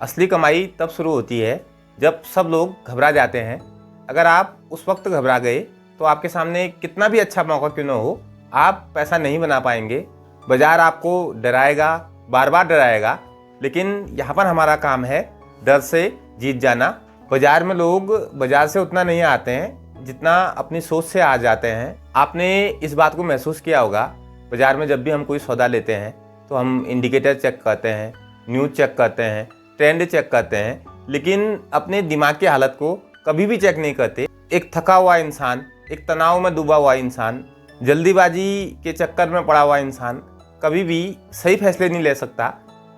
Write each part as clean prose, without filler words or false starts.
असली कमाई तब शुरू होती है जब सब लोग घबरा जाते हैं। अगर आप उस वक्त घबरा गए तो आपके सामने कितना भी अच्छा मौका क्यों ना हो, आप पैसा नहीं बना पाएंगे। बाजार आपको डराएगा, बार बार डराएगा, लेकिन यहाँ पर हमारा काम है डर से जीत जाना। बाजार में लोग बाजार से उतना नहीं आते हैं जितना अपनी सोच से आ जाते हैं। आपने इस बात को महसूस किया होगा, बाजार में जब भी हम कोई सौदा लेते हैं तो हम इंडिकेटर चेक करते हैं, न्यूज़ चेक करते हैं, ट्रेंड चेक करते हैं, लेकिन अपने दिमाग की हालत को कभी भी चेक नहीं करते। एक थका हुआ इंसान, एक तनाव में डूबा हुआ इंसान, जल्दीबाजी के चक्कर में पड़ा हुआ इंसान कभी भी सही फैसले नहीं ले सकता।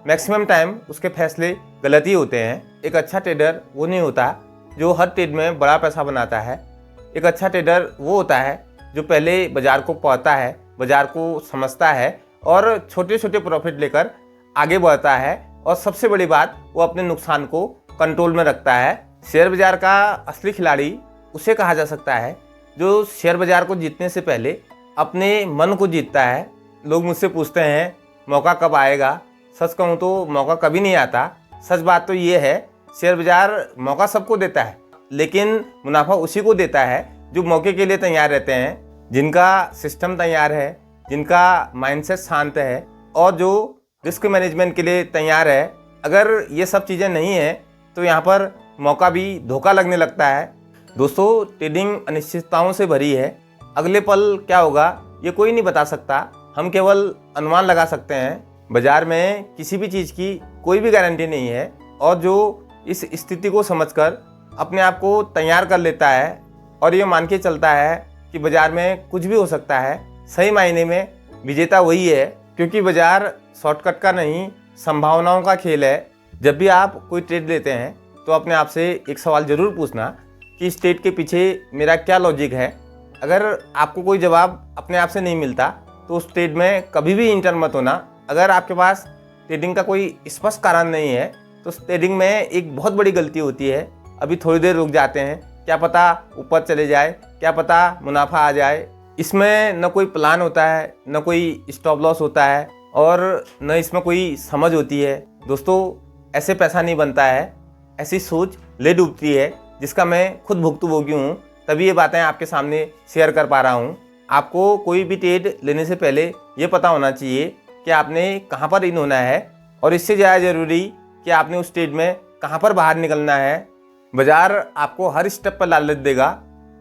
मैक्सिमम टाइम उसके फैसले गलत ही होते हैं। एक अच्छा ट्रेडर वो नहीं होता जो हर ट्रेड में बड़ा पैसा बनाता है। एक अच्छा ट्रेडर वो होता है जो पहले बाज़ार को पढ़ता है, बाज़ार को समझता है और छोटे छोटे प्रॉफिट लेकर आगे बढ़ता है। और सबसे बड़ी बात, वो अपने नुकसान को कंट्रोल में रखता है। शेयर बाज़ार का असली खिलाड़ी उसे कहा जा सकता है जो शेयर बाज़ार को जीतने से पहले अपने मन को जीतता है। लोग मुझसे पूछते हैं मौका कब आएगा। सच कहूँ तो मौका कभी नहीं आता। सच बात तो ये है, शेयर बाज़ार मौका सबको देता है, लेकिन मुनाफा उसी को देता है जो मौके के लिए तैयार रहते हैं, जिनका सिस्टम तैयार है, जिनका माइंडसेट शांत है और जो रिस्क मैनेजमेंट के लिए तैयार है। अगर ये सब चीज़ें नहीं हैं तो यहाँ पर मौका भी धोखा लगने लगता है। दोस्तों, ट्रेडिंग अनिश्चितताओं से भरी है। अगले पल क्या होगा ये कोई नहीं बता सकता, हम केवल अनुमान लगा सकते हैं। बाजार में किसी भी चीज़ की कोई भी गारंटी नहीं है, और जो इस स्थिति को समझकर अपने आप को तैयार कर लेता है और ये मान के चलता है कि बाजार में कुछ भी हो सकता है, सही मायने में विजेता वही है। क्योंकि बाजार शॉर्टकट का नहीं, संभावनाओं का खेल है। जब भी आप कोई ट्रेड लेते हैं तो अपने आप से एक सवाल ज़रूर पूछना कि इस ट्रेड के पीछे मेरा क्या लॉजिक है। अगर आपको कोई जवाब अपने आप से नहीं मिलता तो उस ट्रेड में कभी भी इंटर मत होना। अगर आपके पास ट्रेडिंग का कोई स्पष्ट कारण नहीं है तो उस ट्रेडिंग में एक बहुत बड़ी गलती होती है। अभी थोड़ी देर रुक जाते हैं, क्या पता ऊपर चले जाए, क्या पता मुनाफा आ जाए। इसमें न कोई प्लान होता है, न कोई स्टॉप लॉस होता है और न इसमें कोई समझ होती है। दोस्तों, ऐसे पैसा नहीं बनता है, ऐसी सोच ले डूबती है जिसका मैं खुद भुक्तभोगी हूँ, तभी ये बातें आपके सामने शेयर कर पा रहा हूँ। आपको कोई भी ट्रेड लेने से पहले ये पता होना चाहिए कि आपने कहाँ पर इन होना है, और इससे ज़्यादा ज़रूरी कि आपने उस ट्रेड में कहाँ पर बाहर निकलना है। बाज़ार आपको हर स्टेप पर लालच देगा,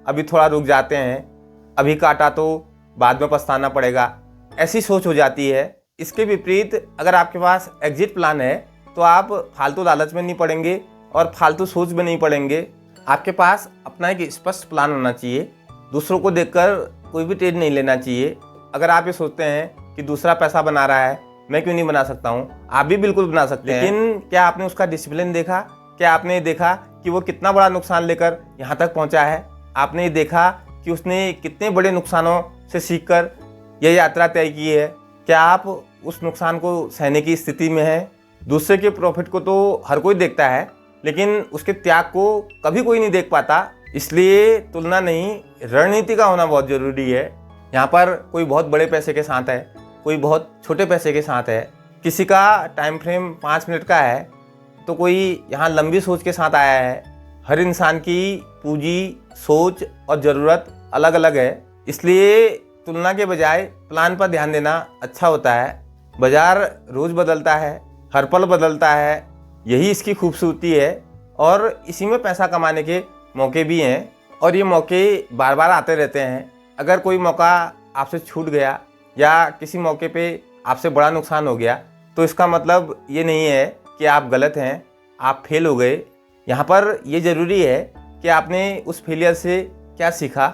अभी थोड़ा रुक जाते हैं, अभी काटा तो बाद में पछताना पड़ेगा, ऐसी सोच हो जाती है। इसके विपरीत अगर आपके पास एग्जिट प्लान है तो आप फालतू लालच में नहीं पड़ेंगे और फालतू सोच में नहीं पड़ेंगे। आपके पास अपना एक स्पष्ट प्लान होना चाहिए। दूसरों को देखकर कोई भी ट्रेड नहीं लेना चाहिए। अगर आप ये सोचते हैं कि दूसरा पैसा बना रहा है, मैं क्यों नहीं बना सकता हूँ, आप भी बिल्कुल बना सकते हैं। लेकिन क्या आपने उसका डिसिप्लिन देखा? क्या आपने देखा कि वो कितना बड़ा नुकसान लेकर यहाँ तक पहुँचा है? आपने ये देखा कि उसने कितने बड़े नुकसानों से सीखकर यह यात्रा तय की है? क्या आप उस नुकसान को सहने की स्थिति में हैं? दूसरे के प्रॉफिट को तो हर कोई देखता है, लेकिन उसके त्याग को कभी कोई नहीं देख पाता। इसलिए तुलना नहीं, रणनीति का होना बहुत ज़रूरी है। यहाँ पर कोई बहुत बड़े पैसे के साथ है, कोई बहुत छोटे पैसे के साथ है। किसी का टाइम फ्रेम 5 मिनट का है तो कोई यहाँ लंबी सोच के साथ आया है। हर इंसान की पूंजी, सोच और ज़रूरत अलग अलग है, इसलिए तुलना के बजाय प्लान पर ध्यान देना अच्छा होता है। बाज़ार रोज़ बदलता है, हर पल बदलता है, यही इसकी खूबसूरती है और इसी में पैसा कमाने के मौके भी हैं, और ये मौके बार बार आते रहते हैं। अगर कोई मौका आपसे छूट गया या किसी मौके पे आपसे बड़ा नुकसान हो गया तो इसका मतलब ये नहीं है कि आप गलत हैं, आप फेल हो गए। यहाँ पर ये ज़रूरी है कि आपने उस फेलियर से क्या सीखा।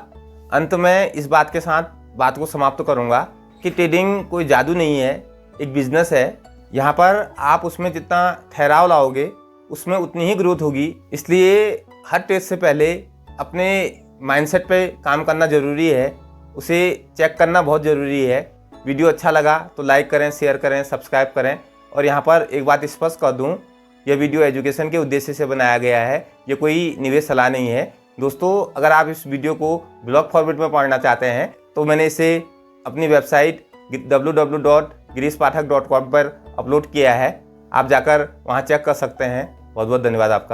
अंत में इस बात के साथ बात को समाप्त करूँगा कि ट्रेडिंग कोई जादू नहीं है, एक बिजनेस है। यहाँ पर आप उसमें जितना ठहराव लाओगे उसमें उतनी ही ग्रोथ होगी। इसलिए हर ट्रेड से पहले अपने माइंडसेट पे काम करना ज़रूरी है, उसे चेक करना बहुत ज़रूरी है। वीडियो अच्छा लगा तो लाइक करें, शेयर करें, सब्सक्राइब करें। और यहाँ पर एक बात स्पष्ट कर दूँ, यह वीडियो एजुकेशन के उद्देश्य से बनाया गया है, ये कोई निवेश सलाह नहीं है। दोस्तों, अगर आप इस वीडियो को ब्लॉग फॉर्मेट में पढ़ना चाहते हैं तो मैंने इसे अपनी वेबसाइट www.girishpathak.com पर अपलोड किया है। आप जाकर वहाँ चेक कर सकते हैं। बहुत बहुत धन्यवाद आपका।